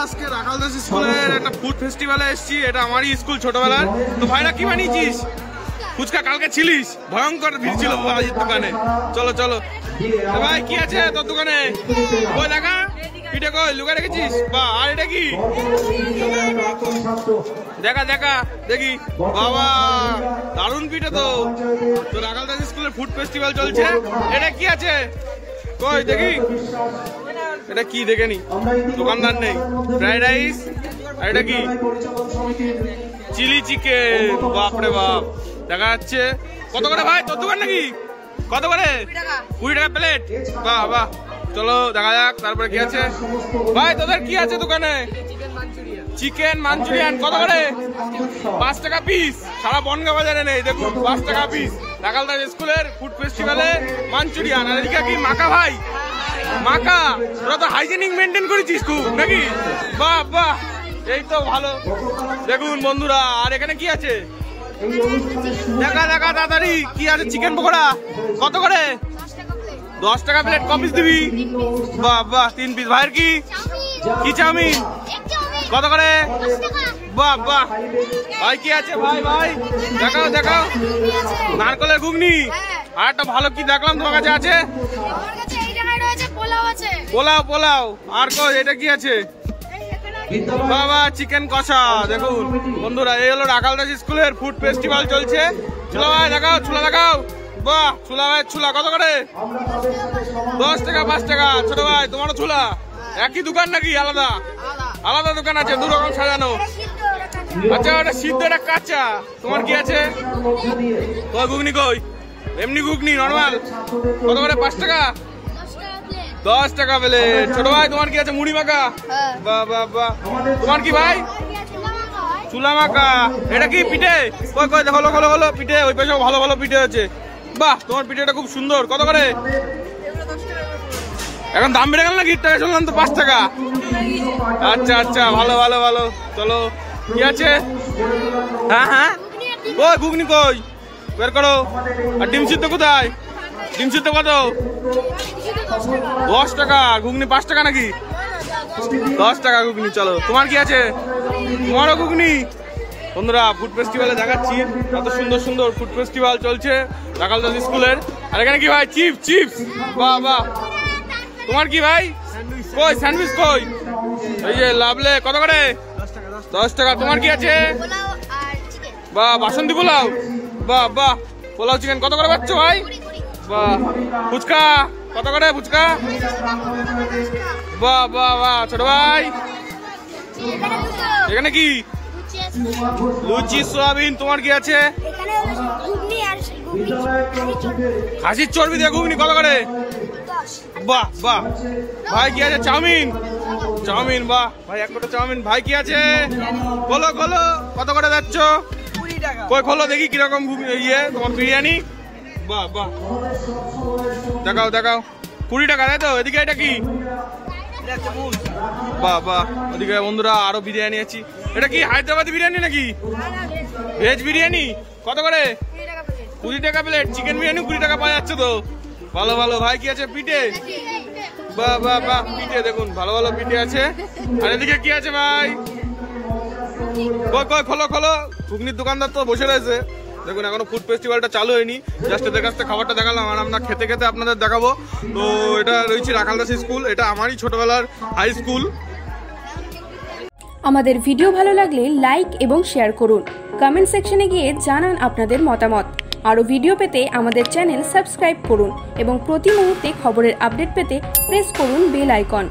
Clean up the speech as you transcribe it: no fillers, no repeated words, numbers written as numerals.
আজকে রাখালদাস স্কুলের একটা ফুড ফেস্টিভ্যালে এসেছি। এটা আমারই স্কুল ছোটবেলার। তো ভাইরা কি বানিয়েছিস? ফুচকা কালকে ছিলিস, ভয়ঙ্কর ভিড় ছিল বাবাজির দোকানে। চলো চলো ভাই, কি আছে তোর দোকানে? কই দেখা পিঠে, কই লুকায় রেখেছিস? বা আর এটা কি? দেখা দেখা দেখি। বাবা দারুণ পিঠে তো। তো রাখালদাস স্কুলের ফুড ফেস্টিভ্যাল চলছে। এটা কি আছে কই দেখি? এটা কি দেখে নি, দোকানদার নেই। ফ্রাইড রাইস, আর এটা কি? Chilli chicken. বাপরে বাপ, দেখা যাচ্ছে। কত করে ভাই তোর দোকান নাকি? কত করে? 20 টাকা প্লেট। বাহ বাহ, চলো দেখা যাক তারপরে কি আছে। ভাই তোদের কি আছে দোকানে? Chicken Manchurian. কত করে? 5 টাকা পিস। সারা বনগা বাজারে নেই, দেখুন 5 টাকা পিস। রাখালদাস স্কুলের ফুড ফেস্টিভ্যালে মাঞ্চুরিয়ান। আর এদিকে কি মাকা? ভাই মাকা, তোরা তো হাইজেনিক মেনটেন করেছিস খুব নাকি? বাহ বাহ, এই তো ভালো। দেখুন বন্ধুরা, আর এখানে কি আছে? দেখা দেখা তাড়াতাড়ি, কি আছে? চিকেন পকোড়া। কত করে? 10 টাকা প্লেট। ক পিস দিবি? বাহ বাহ, 3 পিস। ভাইয়ের কি? কি চাউমিন? কত করে? বাহ বাহ। ভাই কি আছে? ভাই ভাই দেখাও দেখাও। নারকেলের ঘুগনি। আর একটা ভালো কি দেখলাম তোমার কাছে আছে? পোলাও পোলাও। আর কই এটা কি আছে? বাবা চিকেন কষা। দেখুন বন্ধুরা, এই হলো রাখালদাস স্কুলের ফুড ফেস্টিভ্যাল চলছে। ছোলা ভাই দেখাও, ছোলা দেখাও। বাহ ছোলা ভাই, ছোলা কত করে? 10 টাকা 5 টাকা। ছোট ভাই তোমারও ছোলা? একই দোকান নাকি আলাদা? আলাদা দোকান আছে, 2 রকম সাজানো। আচ্ছা ওটা সিদ্ধ, এটা কাঁচা। তোমার কি আছে? কই ঘুগনি? কই এমনি ঘুগনি নরমাল? কত করে? 5 টাকা 10 টাকা প্লেট। ছোট ভাই তোমার কি আছে? মুড়ি মাখা। বাহ বাহ বাহ। তোমার কি ভাই? চুলা মাখা। এটা কি পিঠে? কই কই দেখো, হলো হলো পিঠে। ওই পাশে ভালো ভালো পিঠে আছে। বাহ তোমার পিঠেটা খুব সুন্দর। কত করে? এখন দাম বেড়ে গেল না? গিট টাকা শুনলাম তো 5 টাকা। আচ্ছা আচ্ছা, ভালো ভালো ভালো। চলো কি আছে? হ্যাঁ হ্যাঁ, কই ঘুগনি কই? বের করো। আর ডিম সিদ্ধ কোথায়? ডিম সিদ্ধ কত? 10 টাকা। ঘুগনি 5 টাকা নাকি? 10 টাকা ঘুগনি। চলো তোমার কি আছে? তোমারও ঘুগনি। বন্ধুরা ফুড ফেস্টিভ্যালে দেখাচ্ছি, কত সুন্দর সুন্দর ফুড ফেস্টিভ্যাল চলছে রাখালদাস স্কুলের। আর এখানে কি ভাই? Chips chips. বাহ বাহ। তোমার কি ভাই? কই স্যান্ডউইচ কই? এই যে লাভলে। কত করে? 10 টাকা। তোমার কি আছে? বাহ বাসন্তী পোলাও। বাহ বাহ, পোলাও চিকেন। কত করে পাচ্ছ ভাই? বাহ। ফুচকা কত করে? ফুচকা। বাহ বাহ বাহ। ছোট ভাই এখানে কি? লুচি সোয়াবিন। তোমার কি আছে? খাসির চর্বি দিয়ে ঘুগনি। কত করে? বাহ বাহ। ভাই কি আছে? চাউমিন। চাউমিন। বাহ ভাই, 1 কোটা চাউমিন। ভাই কি আছে? খোলো খোলো। কত করে যাচ্ছ? 20 টাকা। কই খোলো দেখি কিরকম ইয়ে তোমার বিরিয়ানি। বাহ বাহ, দেখাও দেখাও। 20 টাকা তাই তো? এদিকে এটা কি? বাহ বাহ। ওদিকে বন্ধুরা আরো বিরিয়ানি আছে। এটা কি হায়দ্রাবাদি বিরিয়ানি নাকি? ভেজ বিরিয়ানি। কত করে? 20 টাকা প্লেট। চিকেন বিরিয়ানি 20 টাকা পাওয়া যাচ্ছে তো। ভালো ভালো। ভাই কি আছে? পিঠে। বাহ বাহ বাহ, পিঠে দেখুন ভালো ভালো পিঠে আছে। আর এদিকে কি আছে ভাই? কই কই খোলো খোলো। ঘুগনির দোকানদার তো বসে রয়েছে। দেখুন এখনো ফুড ফেস্টিভ্যালটা চালু হয়নি, জাস্ট এদের কাছ থেকে খাবারটা দেখালাম। আর আমরা খেতে খেতে আপনাদের দেখাবো। তো এটা রয়েছে রাখালদাস স্কুল, এটা আমারই ছোটবেলার হাই স্কুল। আমাদের ভিডিও ভালো লাগলে লাইক এবং শেয়ার করুন। কমেন্ট সেকশনে গিয়ে জানান আপনাদের মতামত। আরও ভিডিও পেতে আমাদের চ্যানেল সাবস্ক্রাইব করুন এবং প্রতি মুহূর্তে খবরের আপডেট পেতে প্রেস করুন বেল আইকন।